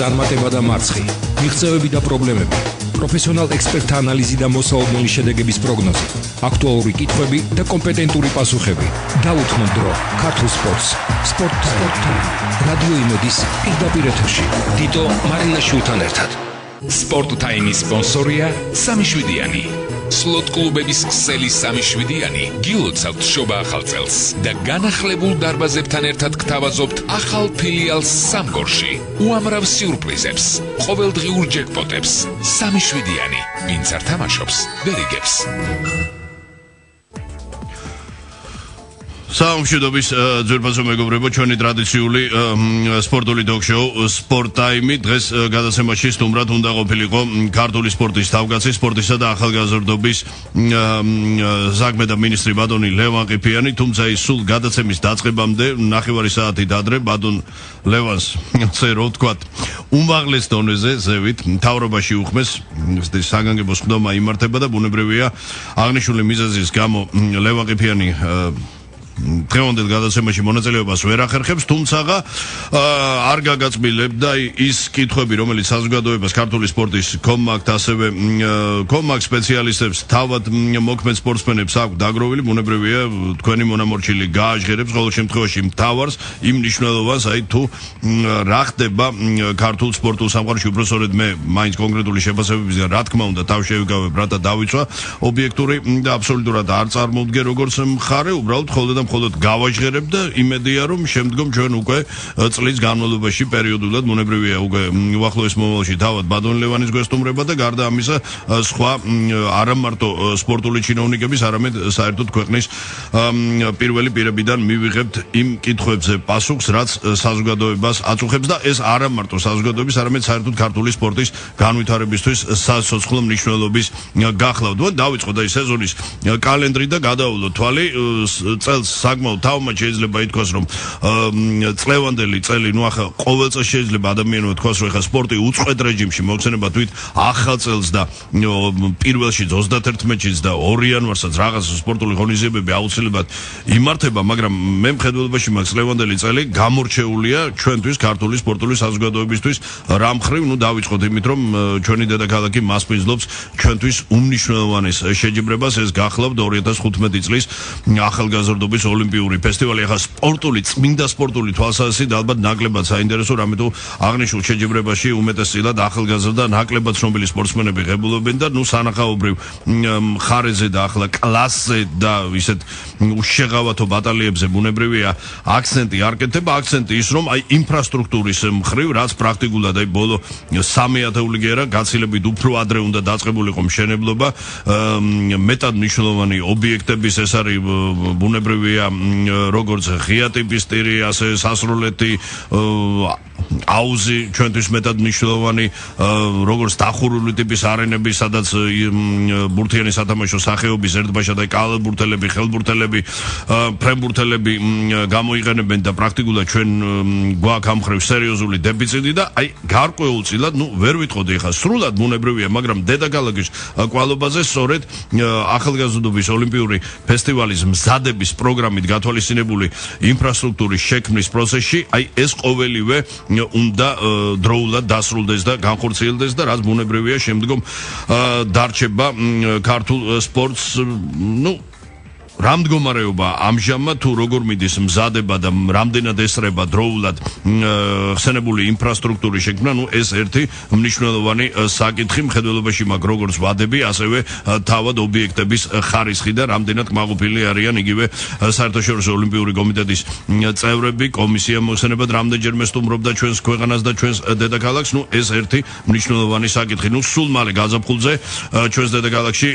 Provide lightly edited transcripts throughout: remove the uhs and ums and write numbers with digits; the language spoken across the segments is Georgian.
წარმატება და მარცხი, მიღწევები და პრობლემები, პროფესიონალ ექსპერტთა ანალიზი და მოსაოდნელი შედეგების პროგნოზი, აქტუალური კითხვები და კომპეტენტური პასუხები. დაუთმო დრო ქართულ სპორტს. სპორტ-time. რადიო იმედის პირდაპირ ეთერში. დიტო მარინაშვილთან ერთად. სპორტ-time-ის სპონსორია სამიშვიდიანი. სლოტ კლუბების ქსელი სამიშვიდიანი გილოცავთ შობა ახალ წელს და განახლებულ დარბაზებთან ერთად გთავაზობთ ახალ ფილიალს სამგორში. უამრავ სიურპრიზებს, ყოველდღიურ ჯეკპოტებს. სამიშვიდიანი, ვინც არ თამაშობს, ვერ იგებს. საამშვიდობის ძვირფასო მეგობრებო, ჩვენი ტრადიციული სპორტული ტოქ-შოუ სპორტ-ტაიმი დღეს გადაცემაში სტუმრად უნდა ყოფილიყო ქართული სპორტის თავკაცი, სპორტისა და ახალგაზრდობის საქმე და მინისტრი ბატონი ლევან ყიფიანი, თუმცა ის სულ გადაცემის დაწყებამდე ნახევარი საათით ადრე ბატონ ლევანს რო ვთქვათ უმაღლეს დონეზე ზევით მთავრობაში უხმეს საგანგებო სხდომა იმართება და ბუნებრივია აღნიშნული მიზეზის გამო ლევან ყიფიანი დღევანდელ გადაცემაში მონაწილეობას ვერ ახერხებს, თუმცა არ გაგაწმილებდა ის კითხვები, რომელიც საზოგადოებას ქართული სპორტის კომაკთ, ასევე კომაკ სპეციალისტებს, თავად მოქმედ სპორტსმენებს აქვს დაგროვილი, ბუნებრივია თქვენი მონამორჩილი გააჟღერებს ყოველ შემთხვევაში მთავარს იმ მნიშვნელობას, აი თუ რა ხდება ქართულ სპორტულ სამყაროში, უბრალოდ მე მაინც კონკრეტული შეფასებებისგან რა თქმა უნდა თავ შევიკავებ, რათა დავიცვა ობიექტური და აბსოლუტურად არ წარმოვდგე როგორც მხარე, უბრალოდ მხოლოდ გავაჟღერებ და იმედია რომ შემდგომ ჩვენ უკვე წლის განმავლობაში პერიოდულად ბუნებრივია უკვე უახლოეს მომავალში თავად ბატონ ლევანის გვესტუმრება და გარდა ამისა სხვა არა მარტო სპორტული ჩინოვნიკების, არამედ საერთოდ ქვეყნის პირველი პირებიდან მივიღებთ იმ კითხვებზე პასუხს, რაც საზოგადოებას აწუხებს და ეს არა მარტო საზოგადოების, არამედ საერთოდ ქართული სპორტის განვითარებისთვის საცოცხლო მნიშვნელობის გახლავთ. დავიწყოთ აი სეზონის კალენდრი და გადავავლოთ თვალი წელს საკმაოდ თავმად შეიძლება ითქვას, რომ წლევანდელი წელი, ნუ ახლა ყოველ წელს შეიძლება ადამიანმა თქვას, რომ ახლა სპორტი უწყვეტ რეჟიმში მოხსენება თვით ახალ წელს და პირველში 31-ში და 2 იანვარსაც რაღაც სპორტული ღონისძიებები აუცილებლად იმართება, მაგრამ მე მხედველობაში მაქვს წლევანდელი წელი გამორჩეულია ჩვენთვის ქართული სპორტული საზოგადოებისთვის რა მხრივ, ნუ დავიწყოთ იმით, რომ ჩვენი დედაქალაქი მასპინძლობს ჩვენთვის უმნიშვნელოვანეს შეჯიბრებას, ეს გახლავთ 2015 წლის ახალგაზრდობის ოლიმპიური ფესტივალი. ახლა სპორტული, წმინდა სპორტული თვალსაზრისით ალბათ ნაკლებად საინტერესო, რამეთუ აღნიშნულ შეჯიბრებაში უმეტესწილად ახალგაზრდა ნაკლებად ცნობილი სპორტსმენები ღებულობენ და ნუ სანახაობრივ მხარეზე და ახლა კლასზე და ისეთ უშეღავათო ბატალიებზე ბუნებრივია აქცენტი არ კეთდება, აქცენტი ის რომ აი ინფრასტრუქტურის მხრივ, რაც პრაქტიკულად აი ბოლო 3 ათეული გერა გაცილებით უფრო ადრე უნდა დაწყებულიყო მშენებლობა, მეტად მნიშვნელოვანი ობიექტების ეს არის ბუნებრივია როგორც ღია ტიპის ტირი, ასე სასროლეთი, აუზი ჩვენთვის მეტად მნიშვნელოვანი, როგორც დახურული ტიპის არენები, სადაც ბურთიანი სათამაშო სახეობის ერთბაშად აი კალათბურთელები, ხელბურთელები, ფრენბურთელები გამოიყენებენ და პრაქტიკულად ჩვენ გვაქვს ამ მხრივ სერიოზული დეფიციტი და აი გარკვეულწილად, ნუ ვერ ვიტყოდი ხა სრულად ბუნებრივია, მაგრამ დედაქალაქის კვალობაზე სწორედ ახალგაზრდობის ოლიმპიური ფესტივალის მზადების პროგრამით გათვალისწინებული ინფრასტრუქტურის შექმნის პროცესში, აი ეს ყოველივე უნდა დროულად დასრულდეს და განხორციელდეს და რაც ბუნებრივია შემდგომ დარჩება ქართულ სპორტს, ნუ რა მდგომარეობა ამჟამად თუ როგორ მიდის მზადება და რამდენად ესწრება დროულად ხსენებული ინფრასტრუქტურის შექმნა, ნუ ეს ერთი მნიშვნელოვანი საკითხი მხედველობაში მაქვს როგორც ვადები, ასევე თავად ობიექტების ხარისხი და რამდენად კმაყოფილი არიან იგივე საერთაშორისო ოლიმპიური კომიტეტის წევრები, კომისია მოხსენებად რამდენჯერმე სტუმრობდა ჩვენს ქვეყანას და ჩვენს დედაქალაქს, ნუ ეს ერთი მნიშვნელოვანი საკითხი. ნუ სულ მალე გაზაფხულზე ჩვენს დედაქალაქში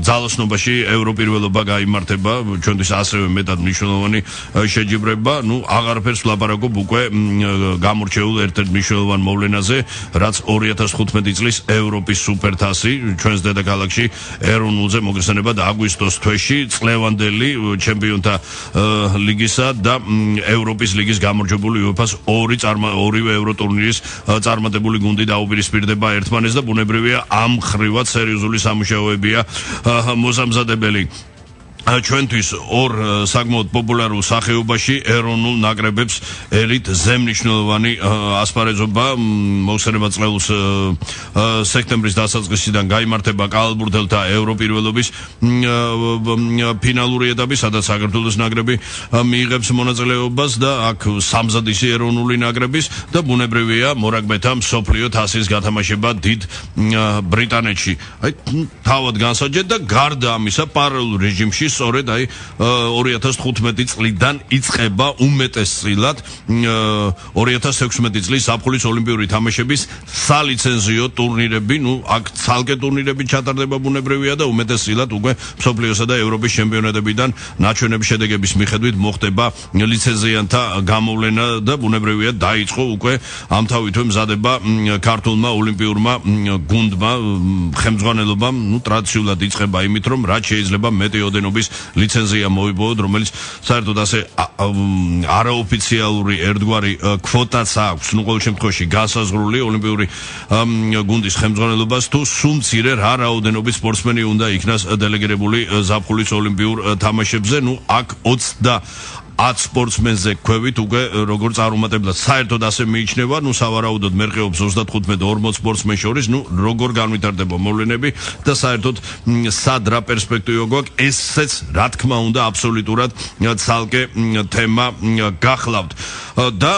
ძალოსნობაში ევროპირველობა გაიმართება, ჩვენთვის ასევე მეტად მნიშვნელოვანი შეჯიბრება, ნუ აღარაფერს ვლაპარაკობ უკვე გამორჩეულ ერთ-ერთ მნიშვნელოვან მოვლენაზე, რაც 2015 წლის ევროპის სუპერთასი ჩვენს დედაქალაქში ეროვნულზე მოგხსენებად აგვისტოს თვეში წლევანდელი ჩემპიონთა ლიგისა და ევროპის ლიგის გამარჯვებული UEFA-ს ორივე ევროტურნირის წარმატებული გუნდი დაუპირისპირდება ერთმანეთს და ბუნებრივია ამ ხრივად სერიოზული სამუშაოებია მოსამზადებელი. ჩვენთვის ორ საკმაოდ პოპულარულ სახეობაში ეროვნულ ნაკრებებს ერით ზემნიშნულოვანი ასპარეზობა მოხსენება წლეულს სექტემბრის დასაწყისიდან გაიმართება კალათბურთელთა ევროპირველობის ფინალური ეტაპი, სადაც საქართველოს ნაკრები მიიღებს მონაწილეობას და აქ სამზად ისი ეროვნული ნაკრების და ბუნებრივია მორაგბეთა მსოფლიო თასის გათამაშება დიდ ბრიტანეთში. აი თავად განსაჯეთ და გარდა ამისა პარალელურ რეჟიმში სწორედ აი 2015 წლიდან იწყება უმეტესწილად 2016 წლის ზაფხულის ოლიმპიური თამაშების სალიცენზიო ტურნირები, აქ ცალკე ტურნირები ჩატარდება ბუნებრივია და უმეტესწილად უკვე მსოფლიოსა და ევროპის ჩემპიონატებიდან ნაჩვენების შედეგების მიხედვით მოხდება ლიცენზიანთა გამოვლენა და ბუნებრივია დაიწყო უკვე ამთავითვე მზადება ქართულმა ოლიმპიურმა გუნდმა ხელმძღვანელობამ ტრადიციულად იწყება იმით, რომ რაც შეიძლება მეტი ოდენობის ლიცენზია მოიპოვოთ, რომელიც საერთოდ ასე არაოფიციალური ერთგვარი კვოტაც აქვს, ყოველ შემთხვევაში განსაზღვრული ოლიმპიური გუნდის ხელმძღვანელობას, თუ სულ მცირე რა რაოდენობის სპორტსმენი უნდა იქნას დელეგირებული ზაფხულის ოლიმპიურ თამაშებზე, აქ 10 სპორტსმენზე ქვევით უკვე როგორ წარუმატებლად საერთოდ ასე მიიჩნევა, სავარაუდოდ მერყეობს 35-40 სპორტსმენს შორის, როგორ განვითარდება მოვლენები და საერთოდ სად რა პერსპექტივა გვაქვს, ესეც რა თქმა უნდა აბსოლუტურად ცალკე თემა გახლავთ. და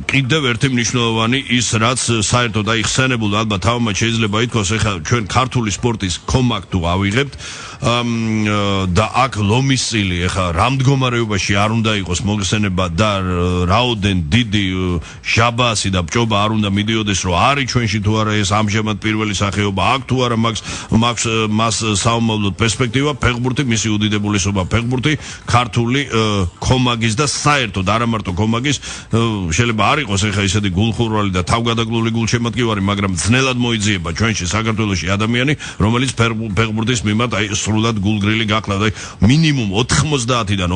კიდევ ერთი მნიშვნელოვანი ის, რაც საერთოდ აი ხსენებულ ალბათ თავმაც შეიძლება ითქვას, ეხლა ჩვენ ქართული სპორტის კომაკ თუ ავიღებთ და აქ ლომის წილი ეხლა რა მდგომარეობაში არ უნდა იყოს მოხსენება და რაოდენ დიდი ჟაბასი და ბჭობა არ უნდა მიდიოდეს, რომ არის ჩვენში თუ არა ეს ამჟამად პირველი სახეობა, აქ თუ არა მას საომავლოდ პერსპექტივა, ფეხბურთი, მისი უდიდებულესობა ფეხბურთი, ქართული კომაგის და საერთოდ არა მარტო კომაგის, შეიძლება არ იყოს ეხლა ისეთი გულხურვალი და თავგადაგლული გულშემატკივარი, მაგრამ ძნელად მოიძიება ჩვენში საქართველოში ადამიანი, რომელიც ფეხბურთის მიმართ აი სრულად გულგრილი გახლავთ, აი მინიმუმ 90-დან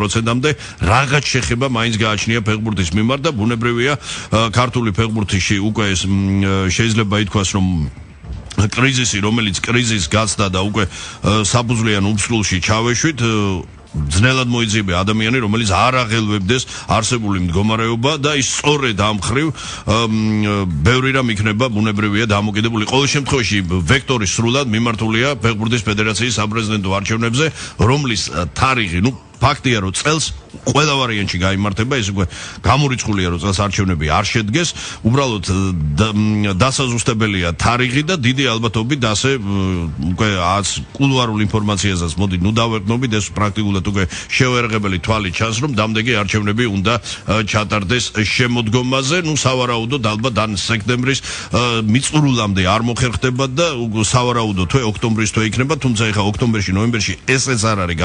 95%-მდე რაღაც შეხება მაინც გააჩნია ფეხბურთის მიმართ და ბუნებრივია ქართული ფეხბურთში უკვე ეს შეიძლება ითქვას, რომ კრიზისი, რომელიც კრიზისს გაცდა და უკვე საფუძვლიან უმსხვილში ჩავეშვით, ძნელად მოიძიება ადამიანი, რომელიც არ აღელვებდეს არსებული მდგომარეობა და ის სწორედ ამ მხრივ ბევრი რამ იქნება ბუნებრივია დამოკიდებული. ყოველ შემთხვევაში ვექტორი სრულად მიმართულია ფეხბურთის ფედერაციის საპრეზიდენტო არჩევნებზე, რომლის თარიღი, ფაქტია, რომ წელს ყველა ვარიანტში გაიმართება, ეს უკვე გამორიცხულია, რომ წელს არჩევნები არ შედგეს, უბრალოდ დასაზუსტებელია თარიღი და დიდი ალბათობით ასე უკვე კულუარულ ინფორმაციასაც მოდი დავეყნობით, ეს პრაქტიკულად უკვე შევერაღებელი თვალი ჩანს, რომ დამდეგი არჩევნები უნდა ჩატარდეს შემოდგომაზე, სავარაუდოდ ალბათ ან სექტემბრის მიწურულამდე არ მოხერხდება და სავარაუდოდ ოქტომბრის თვე იქნება, თუმცა ეხლა ოქტომბერში, ნოემბერში ესეც არ არის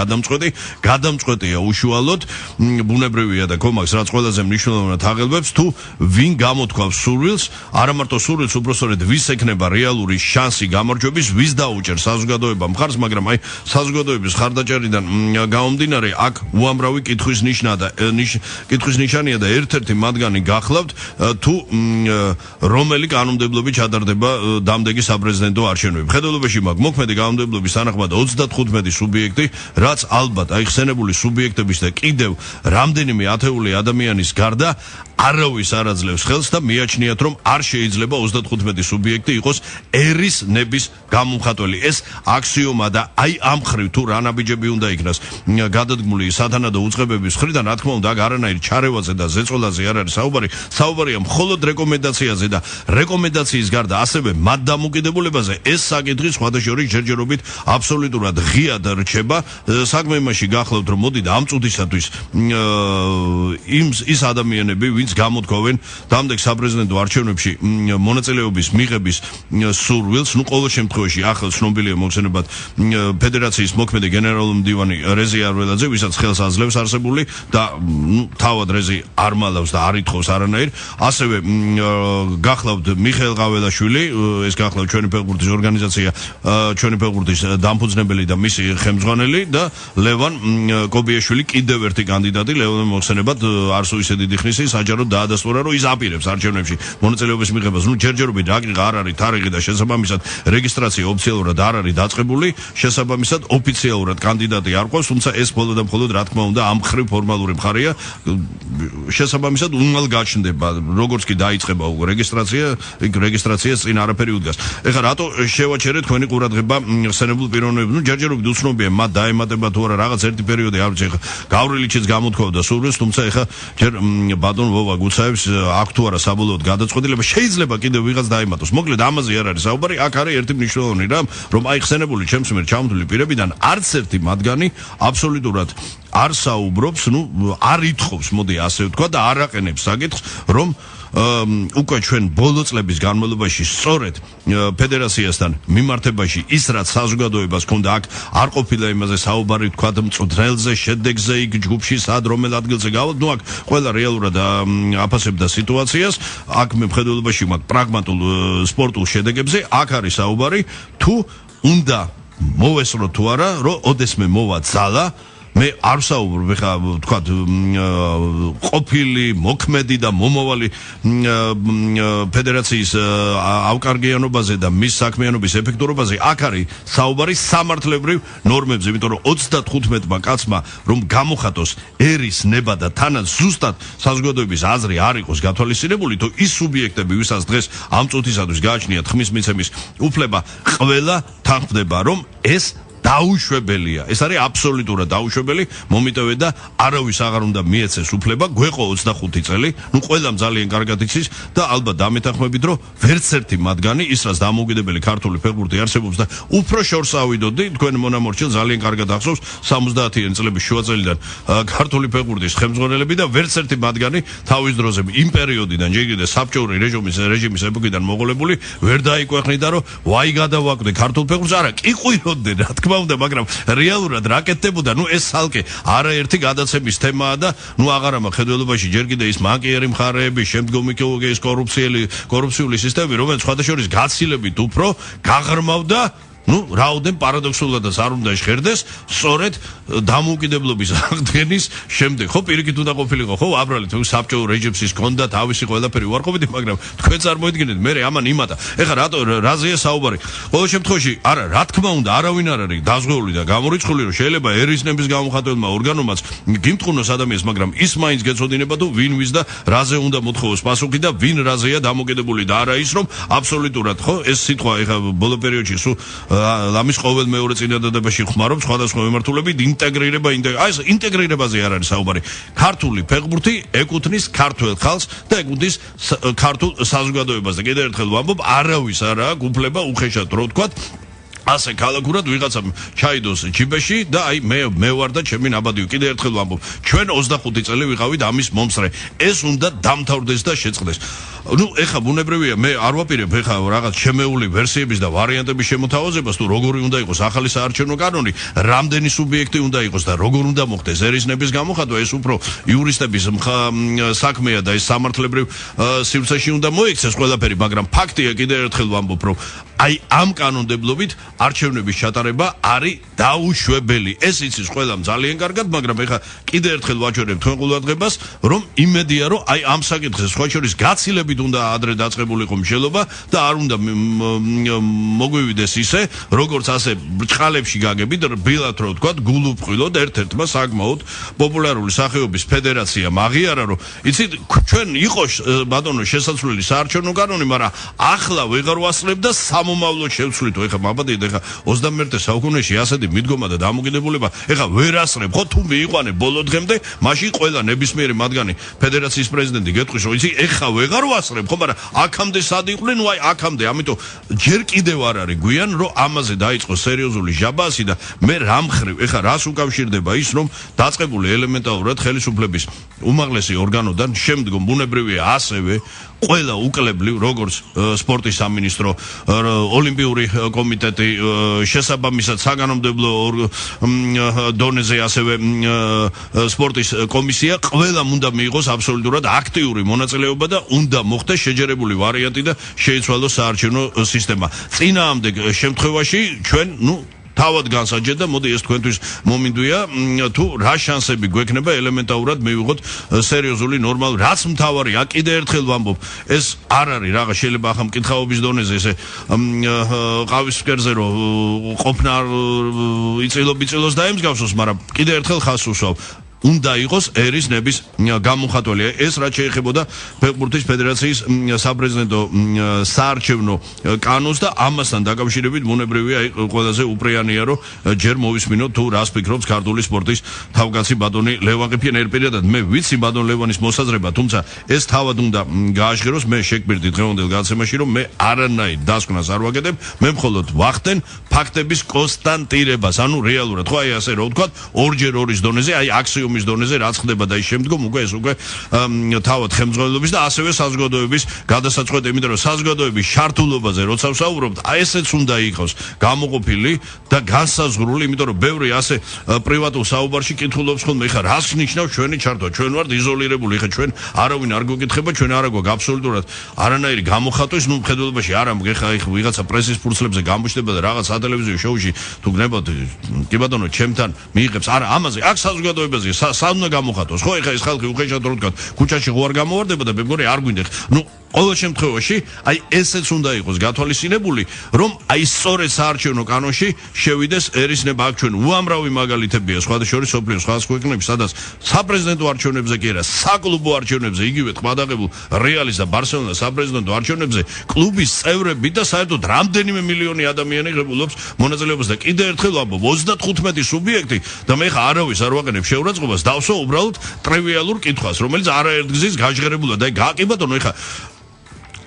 გადამწყვეტია უშუალოდ ბუნებრივია და კომაკს, რაც ყველაზე მნიშვნელოვნად აღელვებს, თუ ვინ გამოთქვავს სურვილს, არა მარტო სურვილს, უბრალოდ ვის ექნება რეალური შანსი გამარჯვების, ვის დაუჭერს საზოგადოება მხარს, მაგრამ აი საზოგადოების ხარდაჭერიდან გამომდინარე, აქ უამრავი კითხვის ნიშანია და ერთ-ერთი მათგანი გახლავთ, თუ რომელი კანონმდებლობით ჩატარდება დამდეგი საპრეზიდენტო არჩევნები. ხედველობაში მაქვს მოქმედი კანონმდებლობის თანახმად 35 სუბიექტი, რაც ალბათ აი ხსენებული სუბიექტების და კიდევ რამდენიმე ათეული ადამიანის გარდა არავის არ აძლევს ხელს და მიაჩნიათ, რომ არ შეიძლება 35 სუბიექტი იყოს ერის ნების გამომხატველი. ეს აქსიომა და აი ამ მხრივ თუ რა ნაბიჯები უნდა იქნას გადადგმული სათანადო უწყებების მხრიდან, რა თქმა უნდა, აქ არანაირ ჩარევაზე და ზეწოლაზე არ არის საუბარია მხოლოდ რეკომენდაციაზე და რეკომენდაციის გარდა ასევე მათ დამოკიდებულებაზე ეს საკითხი სხვადასხვა ჯერჯერობით აბსოლუტურად ღიად რჩება. საქმე იმაში გახლავთ, რომ მოდი და ამ წუთისათვის ის ადამიანები, ვინც გამოთქვავენ დამდეგ საპრეზიდენტო არჩევნებში მონაწილეობის მიღების სურვილს, ყოველ შემთხვევაში ახლა ცნობილია მოხსენებად ფედერაციის მოქმედი გენერალური მდივანი რეზი არველაძე, ვისაც ხელს აძლევს არსებული და თავად რეზი არ მალავს და არ ითხოვს არანაირ, ასევე გახლავთ მიხეილ ყაველაშვილი, ეს გახლავთ ჩვენი ფეხბურთის ორგანიზაცია, ჩვენი ფეხბურთის დამფუძნებელი და მისი ხელმძღვანელი და ლევან კობიაშვილი, კიდევ ერთი კანდიდატი, ლევან მოხსენებად არსო ისე დიდი ხნის საჯარო რომ დაადასტურა რომ ის აპირებს არჩევნებში მონაწილეობის მიღებას. ჯერჯერობით რაკიღა არ არის თარიღი და შესაბამისად რეგისტრაცია ოფიციალურად არ არის დაწყებული, შესაბამისად ოფიციალურად კანდიდატი არ ყავს, თუმცა ეს მხოლოდ და მხოლოდ რა თქმა უნდა ამ ხრივ ფორმალური მხარეა. შესაბამისად უნალ გაჩნდება, როგორც კი დაიწყება რეგისტრაციას წინ არაფერი უდგას. ეხლა რატო შევაჩერეთ თქვენი ყურადღება ხსენებულ პიროვნებებს? ჯერჯერობით უცნობია მათ დაემატება თუ არა რაღაც ერთი პერიოდი არ ვიცი, ეხლა გავრილიჩიც გამოთქვამდა სურვილს, თუმცა ეხლა ჯერ ბატონ ვოვა გუცაევს აქ თუ არა საბოლოოდ გადაწყვეტილება შეიძლება კიდევ ვიღაც დაემატოს. მოკლედ ამაზე არ არის საუბარი, აქ არის ერთი მნიშვნელოვანი რამ, რომ აი ხსენებული ჩემს მიერ ჩამოთვლილი პირებიდან არც ერთი მათგანი აბსოლუტურად არ საუბრობს, არ ითხოვს, მოდი ასე ვთქვა და არ აყენებს საკითხს, რომ უკვე ჩვენ ბოლო წლების განმავლობაში სწორედ ფედერაციასთან მიმართებაში ის რაც საზოგადოებას ჰქონდა აქ არ ყოფილა იმაზე საუბარი თქვა მწვრთნელზე, შედეგზე, იქ ჯგუფში სად რომელ ადგილზე გავალ, აქ ყველა რეალურად აფასებდა სიტუაციას, აქ მხედველობაში მაგ პრაგმატულ სპორტულ შედეგებზე, აქ არის საუბარი თუ უნდა მოვესწრო თუ არა, რომ ოდესმე მოვა ძალა მე არ საუბრობ ეხლა თქვა ყოფილი მოქმედი და მომავალი ფედერაციის ავკარგიანობაზე და მის საქმიანობის ეფექტურობაზე აქ არის საუბარი სამართლებრივ ნორმებზე, იმიტომ რომ 35-მა კაცმა რომ გამოხატოს ერის ნება და თანაც ზუსტად საზოგადოების აზრი არ იყოს გათვალისწინებული, თუ ის სუბიექტები, ვისაც დღეს ამ წუთისათვის გააჩნიათ ხმის მიცემის უფლება, ყველა თანხმდება, რომ ეს დაუშვებელია. ეს არის აბსოლუტურად დაუშვებელი მომიტევე და არავის აღარ უნდა მიეცეს უფლება, გვეყო 25 წელი, ყველამ ძალიან კარგად იცის და ალბათ დამეთანხმებით, რომ ვერც ერთი მათგანი ის რაც დამოუკიდებელი ქართული ფეხბურთი არსებობს და უფრო შორს ავიდოდი, თქვენ მონამორჩილ ძალიან კარგად ახსოვს 70-იანი წლების შუა წლიდან ქართული ფეხბურთის ხელმძღვანელები და ვერც ერთი მათგანი თავის დროზე იმ პერიოდიდან ჯერ საბჭოური რეჟიმის ეპოქიდან მოყოლებული ვერ დაიკვეხნიდა, რომ ვაი გადავაკვდე ქართულ ფეხბურთს, არა, კი ყვიროდნენ რა თქმა უნდა, მაგრამ რეალურად რა კეთდებოდა, ეს სალკე არაერთი გადაცემის თემაა და აღარამა ხედველობაში ჯერ კიდე ის მანკიერი მხარეები, შემდგომი ის კორუფციული სისტემები, რომელიც სხვადასხვა გაცილებით უფრო გაღრმავდა რაოდენ პარადოქსულადაც არ უნდა ჟღერდეს სწორედ დამოუკიდებლობის აღდგენის შემდეგ. ხო, პირიქით უნდა ყოფილიყო, ხო, აბრალეთ საბჭოურ რეჟიმს ის ჰქონდა თავისი ყველაფერი უარყოფითი, მაგრამ თქვენ წარმოიდგინეთ, მე ამან იმატა. ეხლა რაზეა საუბარი? ყოველ შემთხვევაში, არა, რა თქმა უნდა, არავინ არ არის დაზღვეული და გამორიცხული, რომ შეიძლება ერისნების გამოხატველმა ორგანომაც გიმტყუნოს ადამიანს, მაგრამ ის მაინც გეცოდინება თუ ვინ ვის და რაზე უნდა მოთხოვოს პასუხი და ვინ რაზეა დამოკიდებული და არა ის, რომ აბსოლუტურად, ხო, ეს სიტყვა ეხლა ბოლო პერიოდში სულ ლამის ყოველ მეორე წინადადებაში ხმარობს სხვადასხვა მიმართულებით ეს ინტეგრირებაზე არ არის საუბარი. ქართული ფეხბურთი ეკუთვნის ქართველ ხალხს და ეკუთვნის ქართულ საზოგადოებას და კიდევ ერთხელ ვამბობ, არავის არ აქვს უფლება უხეშად რო ვთქვათ ასე ქალაქურად ვიღაცამ ჩაიდოს ჯიბეში და აი მე ვარ და ჩემი ნაბადიო. კიდევ ერთხელ ვამბობ, ჩვენ 25 წელი ვიყავით ამის მომსწრე. ეს უნდა დამთავრდეს და შეწყდეს. ეხლა ბუნებრივია, მე არ ვაპირებ ეხლა რაღაც შემეული ვერსიების და ვარიანტების შემოთავაზებას, თუ როგორი უნდა იყოს ახალი საარჩევნო კანონი, რამდენი სუბიექტი უნდა იყოს და როგორ უნდა მოხდეს ერისნების გამოხატვა, ეს უფრო იურისტების საქმეა და ეს სამართლებრივ სივრცეში უნდა მოიქცეს ყველაფერი, მაგრამ ფაქტია კიდევ ერთხელ ვამბობ, რომ აი ამ კანონმდებლობით არჩევნების ჩატარება არის დაუშვებელი. ეს იცის ყველამ ძალიან კარგად, მაგრამ ეხლა კიდევ ერთხელ ვაჩვენებ თქვენ ყურადღებას, რომ იმედია, რომ აი ამ საკითხზე სხვა შორის გაცილებით უნდა ადრე დაწყებულიყო მშელობა და არ უნდა მოგვივიდეს ისე, როგორც ასე ბრჭყალებში გაგებით, რბილად რო ვთქვათ, გულუფყვილოდ ერთ-ერთმა საკმაოდ პოპულარული სახეობის ფედერაციამ აღიარა, რომ იცით, ჩვენ იყო ბატონო შესაძლებელი საარჩევნო კანონი, მაგრამ ახლა ვეღარ ვასწრებ და მომავლო შევცვლითო. ეხლა მაბადეთ, ეხლა 21 საუკუნეში ასეთი მიდგომა და დამოკიდებულება ეხლა ვერ ასწრებ, ხო, თუ მიიყვანე ბოლო დღემდე, მაშინ ყველა ნებისმიერი მათგანი ფედერაციის პრეზიდენტი გეტყვის, რომ იცი, ეხლა ვეღარ ვასწრებ, ხო, მაგრამ აქამდე სად იყვნენ, აი აქამდე, ამიტომ ჯერ კიდევ არ არის გვიან, რომ ამაზე დაიწყოს სერიოზული ჟაბასი და მე რამხრივ, ეხლა რას უკავშირდება ის, რომ დაწყებული ელემენტარულად ხელისუფლების უმაღლესი ორგანოდან შემდგომ ბუნებრივია ასევე ყველა უკლებლივ, როგორც სპორტის სამინისტრო, ოლიმპიური კომიტეტი, შესაბამისად საგანმანათლებლო დონეზე ასევე სპორტის კომისია, ყველამ უნდა მიიღოს აბსოლუტურად აქტიური მონაწილეობა და უნდა მოხდეს შეჯერებული ვარიანტი და შეიცვალოს საარჩევნო სისტემა. წინააღმდეგ შემთხვევაში ჩვენ, თავად განსაჯეთ და მოდი ეს თქვენთვის მომინდვია თუ რა შანსები გვექნება ელემენტარულად მივიღოთ სერიოზული ნორმალური რაც მთავარია კიდე ერთხელ ვამბობ ეს არ არის რაღაც შეიძლება ახლა მკითხაობის დონეზე ესე ყავის ფსკერზე რომ ყოფნა იწილოს დაემსგავსოს მაგრამ კიდე ერთხელ ხაზს უსვავ უნდა იყოს ერის ნების გამოხატველი. ეს რაც შეეხებოდა ფეხბურთის ფედერაციის საპრეზიდენტო საარჩევნო კანონს და ამასთან დაკავშირებით მონებრივია ყველაზე უპრეანია რომ ჯერ მოვისმინოთ თუ რას ფიქრობს ქართული სპორტის თავკაცი ბატონი ლევან ყიფიანი. ერთპირადად მე ვიცი ბატონ ლევანის მოსაზრება, თუმცა ეს თავად უნდა გააშღეროს. მე შეგვირდი დღევანდელ გადაცემაში რომ მე არანაირ დასკვნას არ ვაკეთებ, მე მხოლოდ ვახდენ ფაქტების კონსტანტირებას. ანუ რეალურად ხო აი ასე რომ ვთქვათ ორჯერ ორის დონეზე აი აქსიო მის დონეზე რაც ხდება და ის შემდგომ უკვე ეს უკვე თავად ხელმძღვანელობის და ასევე საზოგადოების გადასაწყვეტი, იმიტომ რომ საზოგადოების შართულობაზე როცა ვსაუბრობთ, აი ესეც უნდა იყოს გამოყოფილი და განსაზღვრული, იმიტომ რომ ბევრი ასე პრივატულ საუბარში კითხულობს ხოლმე, ეხლა რას ნიშნავს ჩვენი ჩართვა? ჩვენ ვართ იზოლირებული, ეხლა ჩვენ არავინ არ გვეკითხება, ჩვენ არ აგვაქვს აბსოლუტურად არანაირი გამოხატვის, ნუ მხედველობაში არ ამგ ეხლა ვიღაცა პრესის ფურცლებზე გამოჩნდება და რაღაც სატელევიზიო შოუში თუ გნებოთ კი ბატონო ჩემთან მიიღებს, არა ამაზე აქ საზოგადოებაზე სამ უნდა გამოხატოს, ხო? ეხლა ეს ხალხი უხეშად რო თქვა, ქუჩაში ხო არ გამოვარდება და მე მგონი არ გვინდა. ნუ ყოველ შემთხვევაში, აი ესეც უნდა იყოს გათვალისწინებული, რომ აი სწორედ საარჩევნო კანონში შევიდეს ერისნება. აქ ჩვენ უამრავი მაგალითებია, სხვადასხვა შორის სოფლიოს სხვადასხვა ქვეყნებში, სადაც საპრეზიდენტო არჩევნებზე კი არა, საკლუბო არჩევნებზე, იგივე თქმადაღებულ რეალის და ბარსელონას საპრეზიდენტო არჩევნებზე კლუბის წევრები და საერთოდ რამდენიმე მილიონი ადამიანი ღებულობს მონაწილეობას და კიდევ ერთხელ ვამბობ 35 სუბიექტი და მე ხა არავის არ ვაყენებ შეურაცხყოფას, დავსვა უბრალოდ ტრივიალურ კითხვას, რომელიც არაერთგზის გაჟღერებულა და კი ბატონო ეხა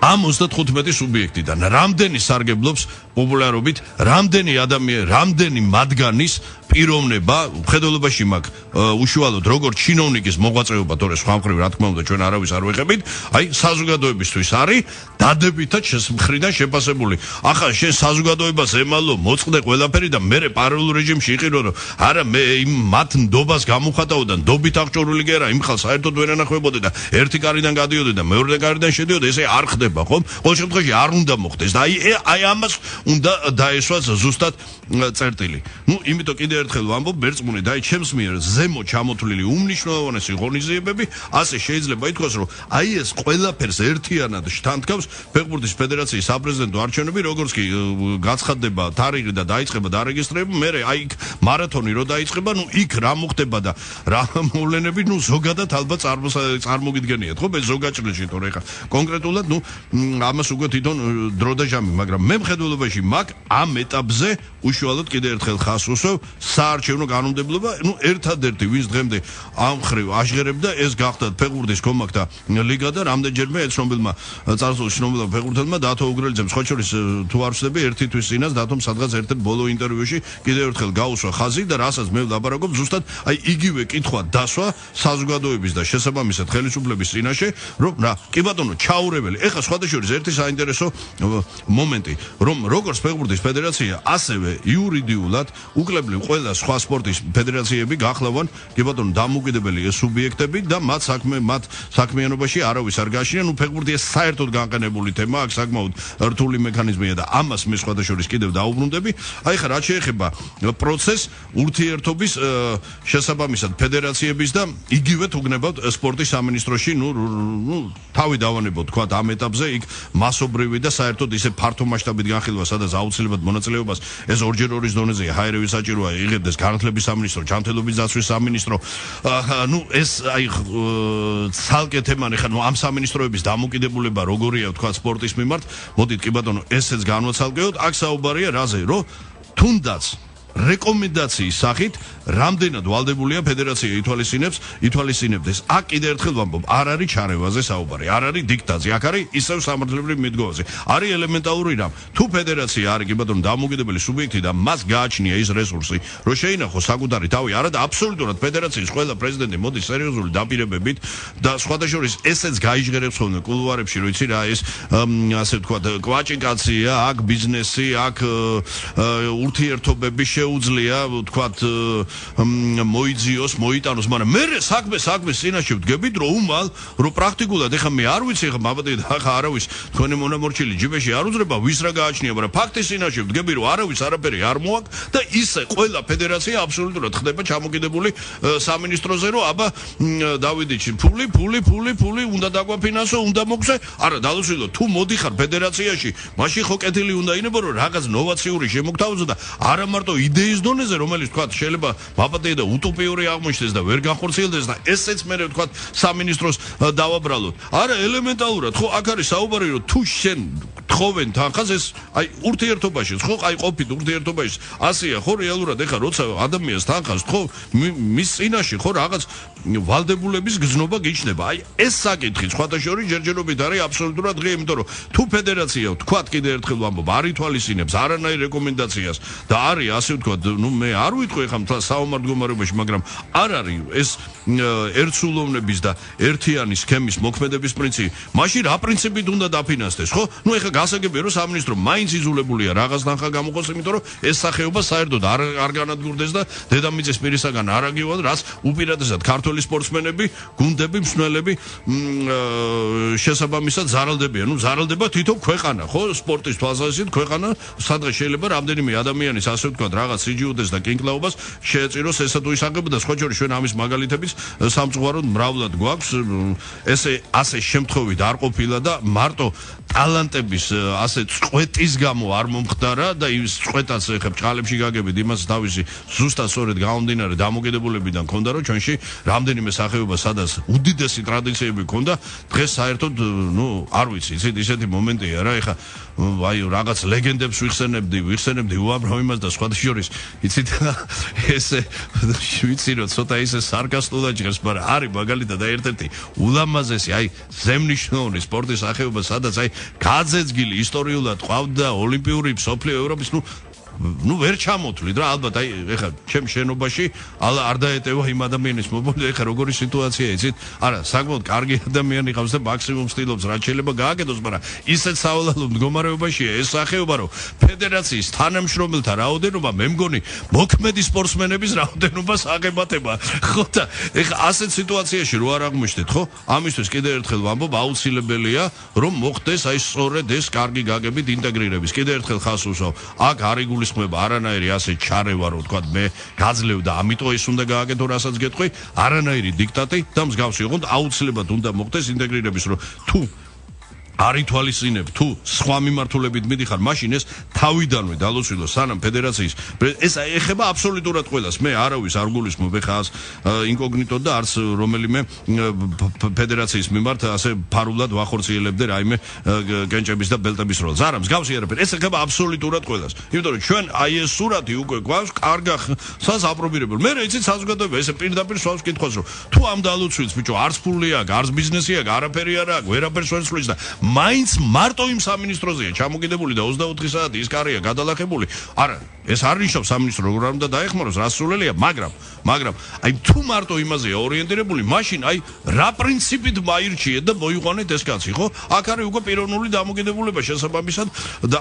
ამ 35 სუბიექტიდან რამდენი სარგებლობს პოპულარობით, რამდენი ადამიანი, რამდენი მათგანის პიროვნება მხედველობაში მაქვს უშუალოდ როგორც ჩინოვნიკის მოღვაწეობა, თორე სხვა მხრივ რა თქმა უნდა ჩვენ არავის არ ვეხებით, აი საზოგადოებისთვის არის დადებითად მხრიდან შეფასებული. ახლა შენ საზოგადოებას ემალო, მოწყდე ყველაფერი და მე პარალელურ რეჟიმში იყირო, რომ არა მე იმ მათ ნდობას გამოვხატავ და ნდობით აღჭურვილი კი არა, იმ ხალხს საერთოდ ვერ ანახვებოდე და ერთი კარიდან გადიოდე და მეორე კარიდან შედიოდე, ესე არ ხდება, ხო? ყოველ შემთხვევაში არ უნდა მოხდეს და აი ამას უნდა დაესვას ზუსტად წერტილი. ნუ იმიტომ კიდევ ერთხელ ვამბობ ბერწმუნე და აი ჩემს მიერ ზემო ჩამოთვლილი უმნიშვნელოვანესი ღონისძიებები, ასე შეიძლება ითქვას, რომ აი ეს ყველაფერს ერთიანად შთანთქავს ფეხბურთის ფედერაციის საპრეზიდენტო არჩევნები, როგორც კი გაცხადდება თარიღი და დაიწყება დარეგისტრირება, მე აი მარათონი რო დაიწყება, ნუ იქ რა მოხდება და რა მოვლენები, ნუ ზოგადად ალბათ წარმოგიდგენიათ, ხო? მე ზოგაჭრილში თორე ხა კონკრეტულად, ნუ ამას უკვე თვითონ დრო და ჟამი, მაგრამ მე მხედველობაში მაქვს ამ ეტაპზე უშუალოდ კიდევ ერთხელ ხაზს უსვევ საარჩევნო კანონმდებლობა, ნუ ერთადერთი ვინც დღემდე ამ ხრივ აშღერებდა ეს გახდა ფეხბურთის კომაკთა ლიგა და რამდენჯერმე ეცნობილმა წარსულში ცნობილმა ფეხბურთელმა დათო უგრელიძემ სხვა შორის თუ არ ვსდები ერთი თვის წინას დათომ სადღაც ერთ-ერთ ბოლო ინტერვიუში კიდევ ერთხელ გაუსვა ხაზი და რასაც მე ვლაპარაკობ ზუსტად აი იგივე კითხვა დასვა საზოგადოების და შესაბამისად ხელისუფლების წინაშე, რომ რა კი ბატონო ჩაურეველი. ეხლა სხვა შორის ერთი საინტერესო მომენტი, რომ როგორც ფეხბურთის ფედერაცია, ასევე იურიდიულად უკლებლივ ყველა სხვა სპორტის ფედერაციები გახლავან კი ბატონო დამოუკიდებელი სუბიექტები და მათ საქმიანობაში არავის არ გააჩნია. ნუ ფეხბურთი ეს საერთოდ განყენებული თემა, აქ საკმაოდ რთული მექანიზმია და ამას მე სხვა შორის კიდევ დაუბრუნდები. აი ხა რაც შეეხება პროცესს ურთიერთობის შესაბამისად ფედერაციების და იგივე თუ გნებავთ სპორტის სამინისტროში, ნუ თავი დავანებოთ თქვა ამ ეტაპზე იქ მასობრივი და საერთოდ ისე ფართო მასშტაბით განხილვა, სადაც აუცილებლად მონაწილეობას ეს ორჯერ ორის დონეზე ჰაერების საჭიროა იღებდეს განათლების სამინისტრო, ჯანმრთელობის დაცვის სამინისტრო. ნუ ეს აი ცალკე თემანი ხა ნუ ამ სამინისტროების დამოკიდებულება როგორია თქვა სპორტის მიმართ, მოდით კი ბატონო ესეც განვაცალკევოთ. აქ საუბარია რაზე, რომ თუნდაც რეკომენდაციის სახით რამდენად ვალდებულია ფედერაცია ითვალისწინებდეს. აქ კიდევ ერთხელ ვამბობ, არ არის ჩარევაზე საუბარი, არ არის დიქტატზე, აქ არის ისევ სამართლებრივ მიდგომაზე. არის ელემენტარული რამ. თუ ფედერაცია არის კი ბატონო დამოუკიდებელი სუბიექტი და მას გააჩნია ის რესურსი, რომ შეინახოს საკუთარი თავი, არა და აბსოლუტურად ფედერაციის ყველა პრეზიდენტი მოდის სერიოზული დაპირებებით და სხვათა შორის ესეც გაიჟღერებს ხოლმე კულუარებში, რომ იცი რა ეს ასე ვთქვათ კვაჭიკაცია, აქ ბიზნესი, აქ ურთიერთობების შეუძლია თქვათ მოიძიოს, მოიტანოს, მაგრამ მე საქმეს წინაშე ვდგებით, რომ უმალ, რომ პრაქტიკულად ეხა მე არ ვიცი, ეხა მაბადე ახლა არავის თქვენი მონამორჩილი ჯიბეში არ უძრება, ვის რა გააჩნია, მაგრამ ფაქტის წინაშე ვდგები, რომ არავის არაფერი არ მოაქვს და ისე ყველა ფედერაცია აბსოლუტურად ხდება ჩამოკიდებული სამინისტროზე, რომ აბა დავიდიჩი ფული უნდა დაგვაფინანსო, უნდა მოგზე. არა, დალოცილო, თუ მოდიხარ ფედერაციაში, მაშინ ხო კეთილი უნდა იქნება, რომ რაღაც ნოვაციური შემოგთავაზო და არა მარტო იდეის დონეზე, რომელიც თქვა შეიძლება მაბადეა და утопიური აღმოჩნდეს და ვერ განხორციელდეს და ესეც მე ვთქვა სამინისტროს დავაბრალოთ. არა, ელემენტალურად ხო აქ არის საუბარი, რომ თუ შენ თხოვენ თანხას ეს აი ურთიერთობაში, ხო აი ყოფით ურთიერთობაში. ასეა ხო რეალურად ეხა როცა ადამიანს თანხას თხოვ, მის წინაშე ხო რაღაც ვალდებულების გზნობა გიჩნდება. აი ეს საკითხი სხვათა შორის ჯერჯერობით არის აბსოლუტურად ღია, იმიტომ რომ თუ ფედერაცია ვთქვათ კიდე ერთხელ ვამბობ, არ ითვალისწინებს არანაირ რეკომენდაციას და არის ასე ვთქვათ, ნუ მე არ ვიტყვი ხა საომარ მდგომარეობაში, მაგრამ არ არის ეს ერთსულოვნების და ერთიანი სქემის მოქმედების პრინციპი. მაშინ რა პრინციპით უნდა დაფინანსდეს, ხო? ნუ ეხა გასაგებია რომ სამინისტრო მაინც იზოლებულია რაღაც თანხა გამოყოს, იმიტომ რომ ეს სახეობა საერთოდ არ განადგურდეს და დედამიწის პირისაგან არ აგივალ, რაც უპირატესად ქართველი სპორტსმენები, გუნდები, მსმენელები შესაბამისად ზარალდებიან. ნუ ზარალდება თვითონ ქვეყანა, ხო? სპორტის თვალსაზრისით ქვეყანა, სადღაც შეიძლება რამდენიმე ადამიანის ასე ვთქვათ რაღაც სიჯიუდეს და კინკლაობას შეეწიროს ესა თუ ის აღება და სხვა შორის ჩვენ ამის მაგალითების სამწუხაროდ მრავლად გვაქვს. ესე ასე შემთხვევით არ ყოფილა და მარტო ტალანტების ასე წყვეტის გამო არ მომხდარა და ის წყვეტაც ეხა ბჭყალებში გაგებით იმას თავისი ზუსტად სწორედ გამომდინარე დამოკიდებულებიდან ქონდა რომ ჩვენში რამდენიმე სახეობა სადაც უდიდესი ტრადიციები ქონდა დღეს საერთოდ ნუ არ ვიცი ისეთი მომენტია რა ეხა აი რაღაც ლეგენდებს ვიხსენებდი უამრავ იმას და სხვა შორის იცით ესე ვიცი რომ ცოტა ისე სარკასტულად ჟღერს მაგრამ არის მაგალითად და ერთ-ერთი ულამაზესი აი ზემნიშნული სპორტის სახეობა სადაც აი გაძეძგილი ისტორიულად ყავდა ოლიმპიური მსოფლიო ევროპის ნუ ვერ ჩამოთვლით რა ალბათ აი ეხა ჩემ შენობაში არ დაეტევა იმ ადამიანის მობილე ეხა როგორი სიტუაცია იცით არა საკმაოდ კარგი ადამიანი ყავს და მაქსიმუმ ცდილობს რაც შეიძლება გააკეთოს მაგრამ ისეთ სავალალო მდგომარეობაშია ეს სახეობა რომ ფედერაციის თანამშრომელთა რაოდენობა მე მგონი მოქმედი სპორტსმენების რაოდენობას აღემატება ხო და ეხა ასეთ სიტუაციაში რო არ აღმოჩნდეთ ხო ამისთვის კიდე ერთხელ ვამბობ აუცილებელია რომ მოხდეს აი სწორედ ეს კარგი გაგებით ინტეგრირების კიდე ერთხელ ხას უსვავ აქ არეგული ხმება არანაირი ასე ჩარევა რომ თქვა მე გაძლევ და ამიტომ ეს უნდა გააკეთო რასაც გეტყვი არანაირი დიქტატი და მსგავსი იყო აუცილებლად უნდა მოხდეს ინტეგრირების რომ თუ არ ითვალისწინებ თუ სხვა მიმართულებით მიდიხარ მაშინ ეს თავიდანვე დალოცვილო სანამ ფედერაციის ეს ეხება აბსოლუტურად ყველას მე არავის არ გულისხმობ ეხას ინკოგნიტო და არც რომელიმე ფედერაციის მიმართ ასე ფარულად ვახორციელებდე რაიმე კენჭების და ბელტების როლს არა მსგავსი არაფერი ეს ეხება აბსოლუტურად ყველას იმიტომ რომ ჩვენ აი ეს სურათი უკვე გვაქვს კარგა სას აპრობირებელ მე რა იცით საზოგადოება ესე პირდაპირ სვავს კითხვას რომ თუ ამ დალოცვილს ბიჭო არც ფული აქვს არც ბიზნესი აქვს არაფერი არ აქვს ვერაფერს ვერ სვლის და მაინც მარტო იმ სამინისტროზეა ჩამოკიდებული და 24 საათი ის კარია გადალახებული. არა, ეს არ ნიშნავს სამინისტრო როგორ უნდა დაეხმაროს, რა სრულელია, მაგრამ აი თუ მარტო იმაზეა ორიენტირებული, მაშინ აი რა პრინციპით მაირჩიეთ და მოიყვანეთ ეს კაცი, ხო? აქ არის უკვე პიროვნული დამოკიდებულება შესაბამისად და